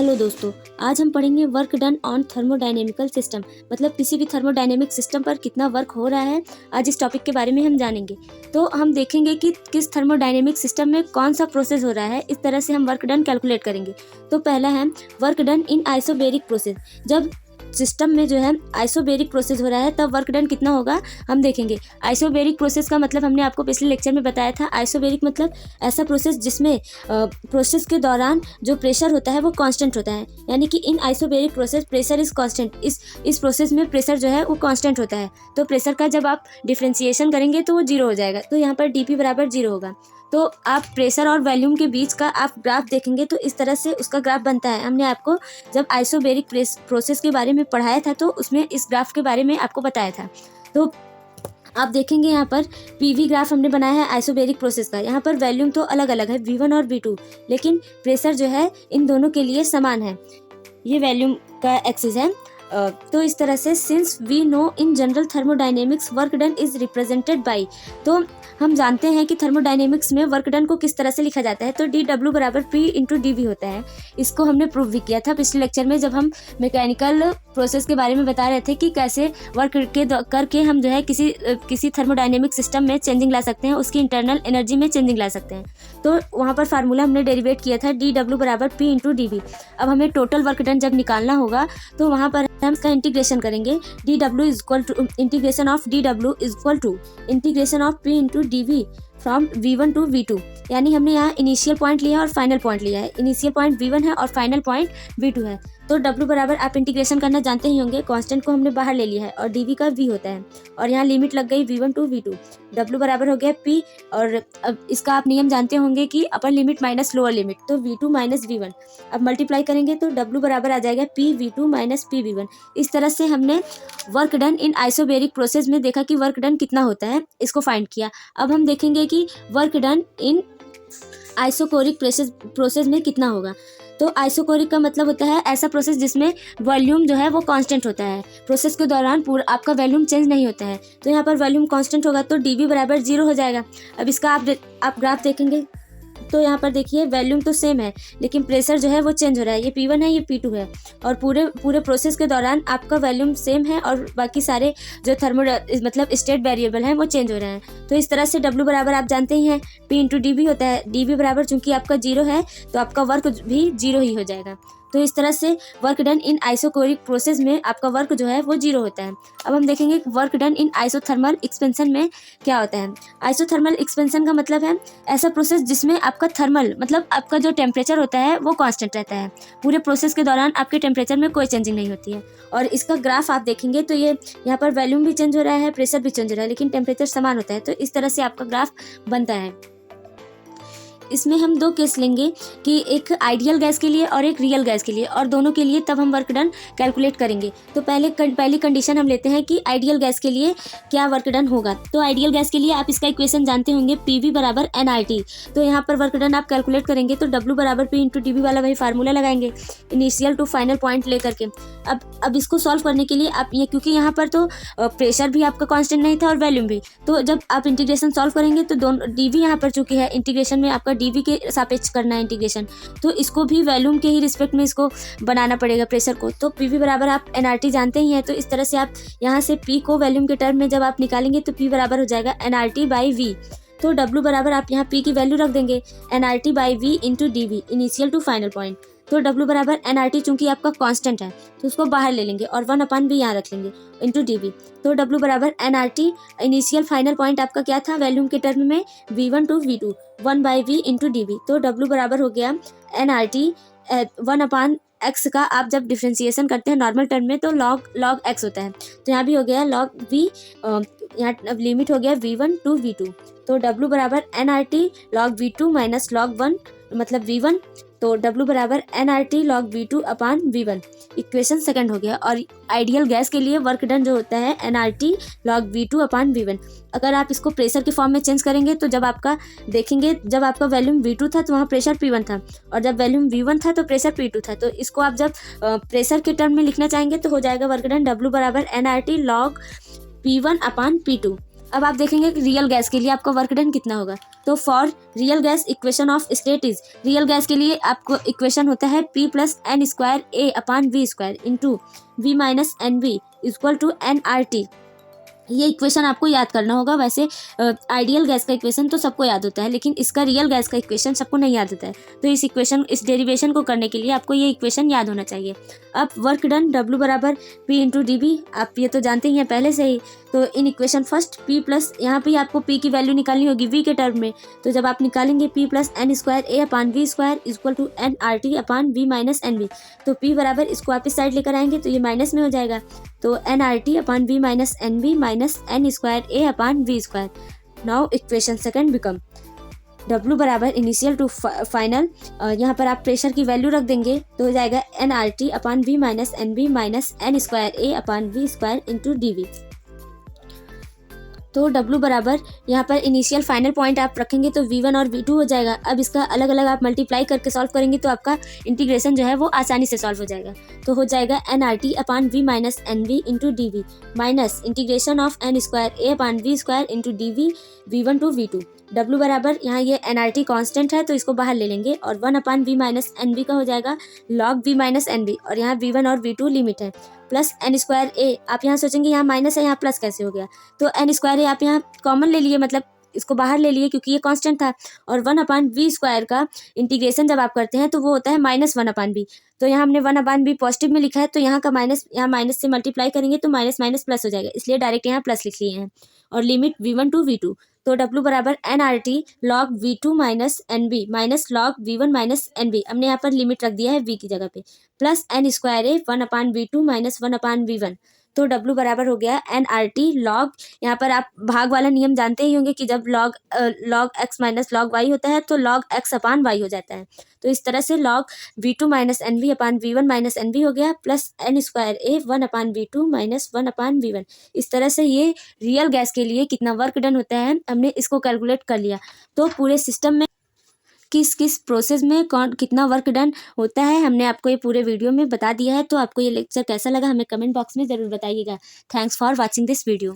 Hello दोस्तों, आज हम पढ़ेंगे work done on thermodynamical system. मतलब किसी भी थर्मोडायनेमिक सिस्टम पर कितना वर्क हो रहा है, आज इस टॉपिक के बारे में हम जानेंगे। तो हम देखेंगे कि किस थर्मोडायनेमिक सिस्टम में कौन सा प्रोसेस हो रहा है, इस तरह से हम वर्क डन कैलकुलेट करेंगे। तो पहला है work done in isobaric process. जब सिस्टम में जो है आइसोबेरिक प्रोसेस हो रहा है तब वर्क डन कितना होगा हम देखेंगे। आइसोबेरिक प्रोसेस का मतलब हमने आपको पिछले लेक्चर में बताया था। आइसोबेरिक मतलब ऐसा प्रोसेस जिसमें प्रोसेस के दौरान जो प्रेशर होता है वो कांस्टेंट होता है, यानी कि in isobaric process pressure is constant. इस प्रोसेस में प्रेशर जो है वो कांस्टेंट होता है। तो प्रेशर का जब आप डिफ्रेंसिएशन करेंगे तो वो जीरो हो जाएगा। तो यहाँ पर डीपी बराबर जीरो होगा। तो आप प्रेशर और वॉल्यूम के बीच का आप ग्राफ देखेंगे तो इस तरह से उसका ग्राफ बनता है। हमने आपको जब आइसोबेरिक प्रोसेस के बारे में पढ़ाया था तो उसमें इस ग्राफ के बारे में आपको बताया था। तो आप देखेंगे यहाँ पर पीवी ग्राफ हमने बनाया है आइसोबेरिक प्रोसेस का। यहाँ पर वॉल्यूम तो अलग अलग है V1 और V2, लेकिन प्रेशर जो है इन दोनों के लिए समान है। ये वॉल्यूम का एक्सिस है। तो इस तरह से since we know in general thermodynamics work done is represented by, तो हम जानते हैं कि थर्मोडायनेमिक्स में वर्क डन को किस तरह से लिखा जाता है। तो DW बराबर P इंटू DV होता है। इसको हमने प्रूव भी किया था पिछले लेक्चर में, जब हम मैकेनिकल प्रोसेस के बारे में बता रहे थे कि कैसे वर्क करके हम जो है किसी थर्मोडायनेमिक सिस्टम में चेंजिंग ला सकते हैं, उसकी इंटरनल एनर्जी में चेंजिंग ला सकते हैं। तो वहाँ पर फार्मूला हमने डेरिवेट किया था DW बराबर P इंटू DV। अब हमें टोटल वर्क डन जब निकालना होगा तो वहाँ पर हम इसका इंटीग्रेशन करेंगे। DW is equal to integration of DW is equal to integration of P into DV from V1 to V2। यानी हमने यहाँ इनिशियल पॉइंट लिया है और फाइनल पॉइंट लिया है। इनिशियल पॉइंट V1 है और फाइनल पॉइंट V2 है। तो W बराबर आप इंटीग्रेशन करना जानते ही होंगे, कांस्टेंट को हमने बाहर ले लिया है और DV का V होता है और यहाँ लिमिट लग गई V1 टू V2। W बराबर हो गया P और अब इसका आप नियम जानते होंगे कि upper limit minus lower limit, तो V2 माइनस V1। अब मल्टीप्लाई करेंगे तो W बराबर आ जाएगा PV2 माइनस PV1। इस तरह से हमने work done in isobaric process में देखा कि वर्क डन कितना होता है, इसको फाइंड किया। अब हम देखेंगे कि work done in isochoric process में कितना होगा। तो आइसोकोरिक का मतलब होता है ऐसा प्रोसेस जिसमें वॉल्यूम जो है वो कांस्टेंट होता है। प्रोसेस के दौरान पूरा आपका वॉल्यूम चेंज नहीं होता है। तो यहाँ पर वॉल्यूम कांस्टेंट होगा तो DV बराबर जीरो हो जाएगा। अब इसका आप ग्राफ देखेंगे तो यहाँ पर देखिए वॉल्यूम तो सेम है, लेकिन प्रेशर जो है वो चेंज हो रहा है। ये P1 है, ये P2 है और पूरे प्रोसेस के दौरान आपका वॉल्यूम सेम है और बाकी सारे जो मतलब स्टेट वेरिएबल हैं वो चेंज हो रहे हैं। तो इस तरह से W बराबर आप जानते ही हैं P इंटू DV होता है। DV बराबर चूंकि आपका जीरो है तो आपका वर्क भी जीरो ही हो जाएगा। तो इस तरह से work done in isochoric process में आपका वर्क जो है वो जीरो होता है। अब हम देखेंगे work done in isothermal expansion में क्या होता है। आइसोथर्मल एक्सपेंशन का मतलब है ऐसा प्रोसेस जिसमें आपका थर्मल मतलब आपका जो टेम्परेचर होता है वो कांस्टेंट रहता है। पूरे प्रोसेस के दौरान आपके टेम्परेचर में कोई चेंजिंग नहीं होती है। और इसका ग्राफ आप देखेंगे तो ये यहाँ पर वॉल्यूम भी चेंज हो रहा है, प्रेशर भी चेंज हो रहा है, लेकिन टेम्परेचर समान होता है। तो इस तरह से आपका ग्राफ बनता है। इसमें हम दो केस लेंगे कि एक आइडियल गैस के लिए और एक रियल गैस के लिए, और दोनों के लिए तब हम वर्क डन कैलकुलेट करेंगे। तो पहली कंडीशन हम लेते हैं कि आइडियल गैस के लिए क्या वर्क डन होगा। तो आइडियल गैस के लिए आप इसका इक्वेशन जानते होंगे PV बराबर NRT। तो यहाँ पर वर्क डन आप कैलकुलेट करेंगे तो W बराबर P इंटू DV वाला वही फार्मूला लगाएंगे इनिशियल टू फाइनल पॉइंट लेकर के। अब इसको सॉल्व करने के लिए आप ये, क्योंकि यहाँ पर तो प्रेशर भी आपका कांस्टेंट नहीं था और वॉल्यूम भी, तो जब आप इंटीग्रेशन सॉल्व करेंगे तो दोनों DV यहाँ पर चूंकि है इंटीग्रेशन में आपका DV के सापेक्ष करना है इंटीग्रेशन, तो इसको भी वॉल्यूम के ही रिस्पेक्ट में इसको बनाना पड़ेगा प्रेशर को। तो PV बराबर आप NRT जानते ही हैं। तो इस तरह से आप यहाँ से P को वॉल्यूम के टर्म में जब आप निकालेंगे तो P बराबर हो जाएगा NRT बाई V। तो W बराबर आप यहाँ P की वैल्यू रख देंगे NRT by V into DV initial to final point. तो W बराबर NRT चूंकि आपका कांस्टेंट है तो उसको बाहर ले लेंगे और 1/V यहाँ रख लेंगे इंटू DV। तो W बराबर NRT इनिशियल फाइनल पॉइंट आपका क्या था वॉल्यूम के टर्म में V1 to V2 1/V into DV। तो W बराबर हो गया NRT 1/x का आप जब डिफ्रेंसिएशन करते हैं नॉर्मल टर्म में तो log x होता है। तो यहाँ भी हो गया log V, यहाँ अब लिमिट हो गया V1 टू V2। तो W बराबर NRT log V2 minus log 1 मतलब V1। तो W बराबर NRT log V2 अपान V1 इक्वेशन सेकंड हो गया। और आइडियल गैस के लिए वर्क डन जो होता है NRT log V2 अपान V1। अगर आप इसको प्रेशर के फॉर्म में चेंज करेंगे तो जब आपका देखेंगे जब आपका वॉल्यूम V2 था तो वहाँ प्रेशर P1 था और जब वॉल्यूम V1 था तो प्रेशर P2 था। तो इसको आप जब प्रेशर के टर्म में लिखना चाहेंगे तो हो जाएगा वर्क डन W बराबर NRT log P1 अपान P2। अब आप देखेंगे कि रियल गैस के लिए आपका वर्क डन कितना होगा। तो for real gas equation of state is, real gas के लिए आपको इक्वेशन होता है P + n² A/V² into V - NV equal to nRT। ये इक्वेशन आपको याद करना होगा। वैसे आइडियल गैस का इक्वेशन तो सबको याद होता है, लेकिन इसका रियल गैस का इक्वेशन सबको नहीं याद होता है। तो इस डेरिवेशन को करने के लिए आपको ये इक्वेशन याद होना चाहिए। अब वर्क डन W बराबर P × dB, आप ये तो जानते ही हैं पहले से ही। तो in equation first P plus, यहाँ पे आपको P की वैल्यू निकालनी होगी V के टर्म में। तो जब आप निकालेंगे P + n² A/V² equal to nRT/V - NV, तो P बराबर इसको आप इस साइड लेकर आएंगे तो ये माइनस में हो जाएगा। तो nRT/V - NV - n² A/V²। Now equation second become W बराबर इनिशियल टू फाइनल, यहाँ पर आप प्रेशर की वैल्यू रख देंगे तो हो जाएगा nRT/V - NV - n² A/V² into dV। तो W बराबर यहाँ पर इनिशियल फाइनल पॉइंट आप रखेंगे तो V1 और V2 हो जाएगा। अब इसका अलग अलग आप मल्टीप्लाई करके सॉल्व करेंगे तो आपका इंटीग्रेशन जो है वो आसानी से सॉल्व हो जाएगा। तो हो जाएगा nRT/V - NV into dV minus integration of n² A/V² into dV V1 to V2। W बराबर यहाँ ये nRT कांस्टेंट है तो इसको बाहर ले लेंगे और 1/V - NV का हो जाएगा log V - NV, और यहाँ V1 और V2 लिमिट है प्लस n² A। आप यहाँ सोचेंगे यहाँ माइनस है, यहाँ प्लस कैसे हो गया। तो n² A आप यहाँ कॉमन ले लिए, मतलब इसको बाहर ले लिए क्योंकि ये कांस्टेंट था। और 1/V² का इंटीग्रेशन जब आप करते हैं तो वो होता है -1/V। तो यहाँ हमने 1/V पॉजिटिव में लिखा है, तो यहाँ का माइनस, यहाँ माइनस से मल्टीप्लाई करेंगे तो माइनस माइनस प्लस हो जाएगा, इसलिए डायरेक्ट यहाँ प्लस लिख लिए हैं। और लिमिट V1 टू V2। तो W बराबर nRT log V2 - NV minus log V1 - NV, हमने यहाँ पर लिमिट रख दिया है V की जगह पे, plus n² A 1/V2 - 1/V1। तो W बराबर हो गया nRT log, यहाँ पर आप भाग वाला नियम जानते ही होंगे कि जब log x - log y होता है तो log x/y हो जाता है। तो इस तरह से log V2 - NV/V1 - NV हो गया plus n² A 1/V2 - 1/V1। इस तरह से ये रियल गैस के लिए कितना वर्क डन होता है हमने इसको कैलकुलेट कर लिया। तो पूरे सिस्टम में किस किस प्रोसेस में कौन कितना वर्क डन होता है हमने आपको ये पूरे वीडियो में बता दिया है। तो आपको ये लेक्चर कैसा लगा हमें कमेंट बॉक्स में ज़रूर बताइएगा। Thanks for watching this video.